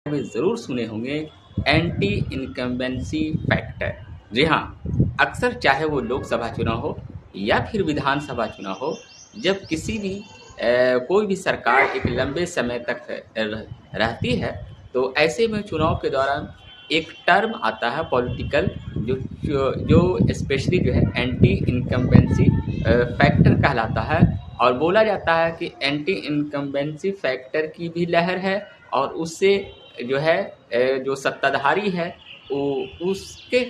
में ज़रूर सुने होंगे एंटी इनकम्बेंसी फैक्टर। जी हाँ, अक्सर चाहे वो लोकसभा चुनाव हो या फिर विधानसभा चुनाव हो, जब किसी भी कोई भी सरकार एक लंबे समय तक रहती है, तो ऐसे में चुनाव के दौरान एक टर्म आता है पॉलिटिकल, जो जो स्पेशली जो है एंटी इनकम्बेंसी फैक्टर कहलाता है। और बोला जाता है कि एंटी इनकम्बेंसी फैक्टर की भी लहर है, और उससे जो है जो सत्ताधारी है वो उसके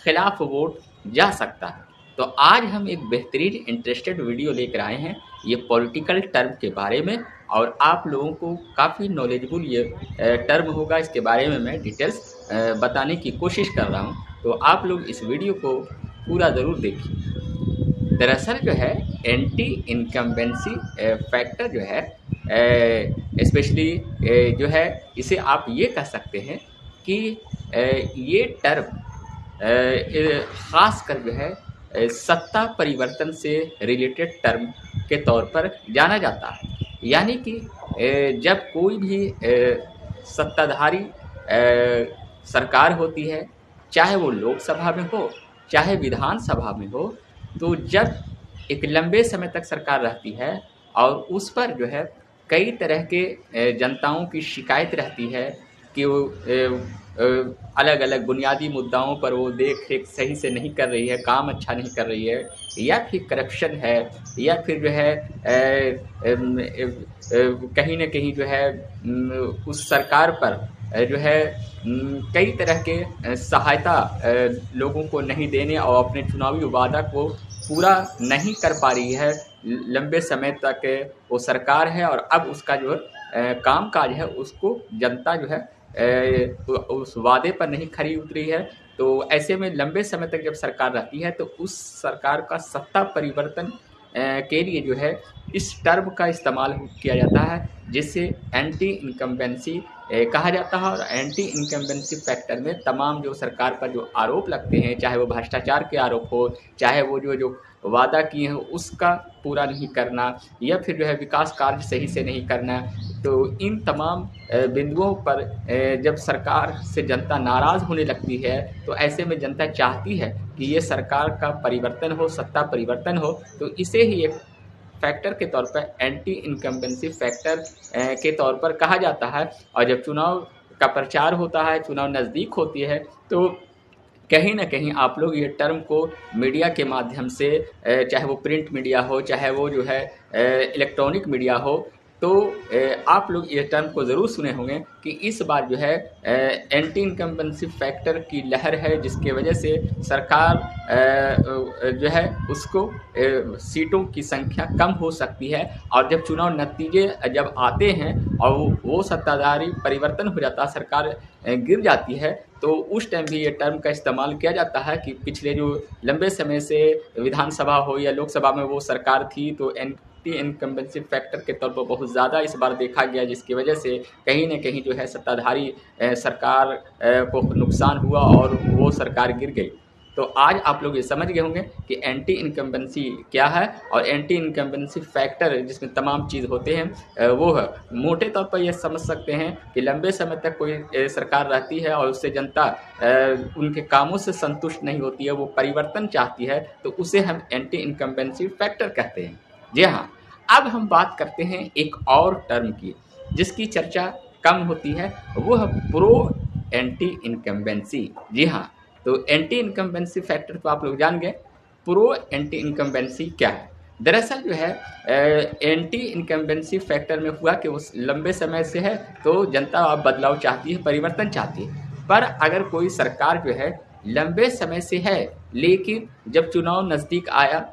खिलाफ वोट जा सकता है। तो आज हम एक बेहतरीन इंटरेस्टेड वीडियो लेकर आए हैं ये पॉलिटिकल टर्म के बारे में, और आप लोगों को काफ़ी नॉलेजबुल ये टर्म होगा, इसके बारे में मैं डिटेल्स बताने की कोशिश कर रहा हूँ। तो आप लोग इस वीडियो को पूरा ज़रूर देखिए। दरअसल जो है एंटी इनकम्बेंसी फैक्टर जो है स्पेशली जो है, इसे आप ये कह सकते हैं कि ये टर्म ख़ास कर जो है सत्ता परिवर्तन से रिलेटेड टर्म के तौर पर जाना जाता है। यानी कि जब कोई भी सत्ताधारी सरकार होती है, चाहे वो लोकसभा में हो चाहे विधानसभा में हो, तो जब एक लंबे समय तक सरकार रहती है और उस पर जो है कई तरह के जनताओं की शिकायत रहती है कि वो अलग अलग बुनियादी मुद्दाओं पर वो देख रेख सही से नहीं कर रही है, काम अच्छा नहीं कर रही है, या फिर करप्शन है, या फिर जो है कहीं ना कहीं जो है उस सरकार पर जो है कई तरह के सहायता लोगों को नहीं देने और अपने चुनावी वादा को पूरा नहीं कर पा रही है। लंबे समय तक वो सरकार है और अब उसका जो काम काज है उसको जनता जो है उस वादे पर नहीं खरी उतरी है। तो ऐसे में लंबे समय तक जब सरकार रहती है तो उस सरकार का सत्ता परिवर्तन के लिए जो है इस टर्म का इस्तेमाल किया जाता है, जिससे एंटी इनकम्बेंसी कहा जाता है। और एंटी इनकम्बेंसी फैक्टर में तमाम जो सरकार पर जो आरोप लगते हैं, चाहे वो भ्रष्टाचार के आरोप हो, चाहे वो जो वादा किए हैं उसका पूरा नहीं करना, या फिर जो है विकास कार्य सही से नहीं करना, तो इन तमाम बिंदुओं पर जब सरकार से जनता नाराज़ होने लगती है, तो ऐसे में जनता चाहती है कि ये सरकार का परिवर्तन हो, सत्ता परिवर्तन हो। तो इसे ही एक फैक्टर के तौर पर एंटी इनकम्बेंसी फैक्टर के तौर पर कहा जाता है। और जब चुनाव का प्रचार होता है, चुनाव नज़दीक होती है, तो कहीं ना कहीं आप लोग ये टर्म को मीडिया के माध्यम से, चाहे वो प्रिंट मीडिया हो चाहे वो जो है इलेक्ट्रॉनिक मीडिया हो, तो आप लोग ये टर्म को ज़रूर सुने होंगे कि इस बार जो है एंटी इनकम्बेंसी फैक्टर की लहर है, जिसके वजह से सरकार जो है उसको सीटों की संख्या कम हो सकती है। और जब चुनाव नतीजे जब आते हैं और वो सत्ताधारी परिवर्तन हो जाता है, सरकार गिर जाती है, तो उस टाइम भी ये टर्म का इस्तेमाल किया जाता है कि पिछले जो लंबे समय से विधानसभा हो या लोकसभा में वो सरकार थी, तो एंटी इनकम्बेंसी फैक्टर के तौर पर बहुत ज़्यादा इस बार देखा गया, जिसकी वजह से कहीं ना कहीं जो है सत्ताधारी सरकार को नुकसान हुआ और वो सरकार गिर गई। तो आज आप लोग ये समझ गए होंगे कि एंटी इनकम्बेंसी क्या है, और एंटी इनकम्बेंसी फैक्टर जिसमें तमाम चीज़ होते हैं वो है। मोटे तौर पर ये समझ सकते हैं कि लंबे समय तक कोई सरकार रहती है और उससे जनता उनके कामों से संतुष्ट नहीं होती है, वो परिवर्तन चाहती है, तो उसे हम एंटी इनकम्बेंसी फैक्टर कहते हैं। जी हाँ, अब हम बात करते हैं एक और टर्म की जिसकी चर्चा कम होती है, वो है प्रो एंटी इनकम्बेंसी। जी हाँ, तो एंटी इनकम्बेंसी फैक्टर तो आप लोग जान गए। प्रो एंटी इनकम्बेंसी क्या है? दरअसल जो है एंटी इनकम्बेंसी फैक्टर में हुआ कि उस लंबे समय से है, तो जनता अब बदलाव चाहती है, परिवर्तन चाहती है। पर अगर कोई सरकार जो है लंबे समय से है, लेकिन जब चुनाव नज़दीक आया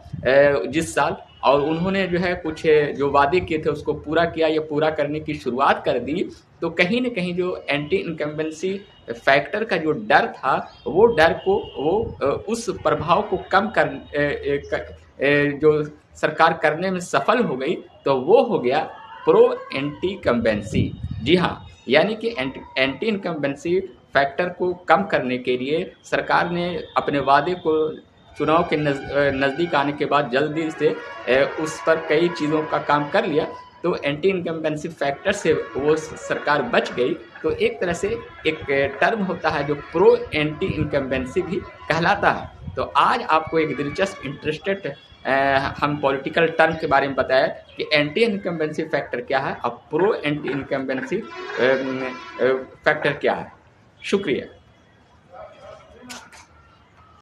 जिस साल, और उन्होंने जो है कुछ जो वादे किए थे उसको पूरा किया या पूरा करने की शुरुआत कर दी, तो कहीं ना कहीं जो एंटी इनकम्बेंसी फैक्टर का जो डर था, वो डर को वो उस प्रभाव को कम जो सरकार करने में सफल हो गई, तो वो हो गया प्रो एंटी इनकम्बेंसी। जी हाँ, यानी कि एंटी इनकम्बेंसी फैक्टर को कम करने के लिए सरकार ने अपने वादे को चुनाव के नज़दीक आने के बाद जल्दी से उस पर कई चीज़ों का काम कर लिया। तो एंटी इनकम्बेंसी फैक्टर से वो सरकार बच गई। तो एक तरह से एक टर्म होता है जो प्रो एंटी इनकम्बेंसी भी कहलाता है। तो आज आपको एक दिलचस्प इंटरेस्टेड हम पॉलिटिकल टर्म के बारे में बताया कि एंटी इनकम्बेंसी फैक्टर क्या है और प्रो एंटी इनकम्बेंसी फैक्टर क्या है। शुक्रिया।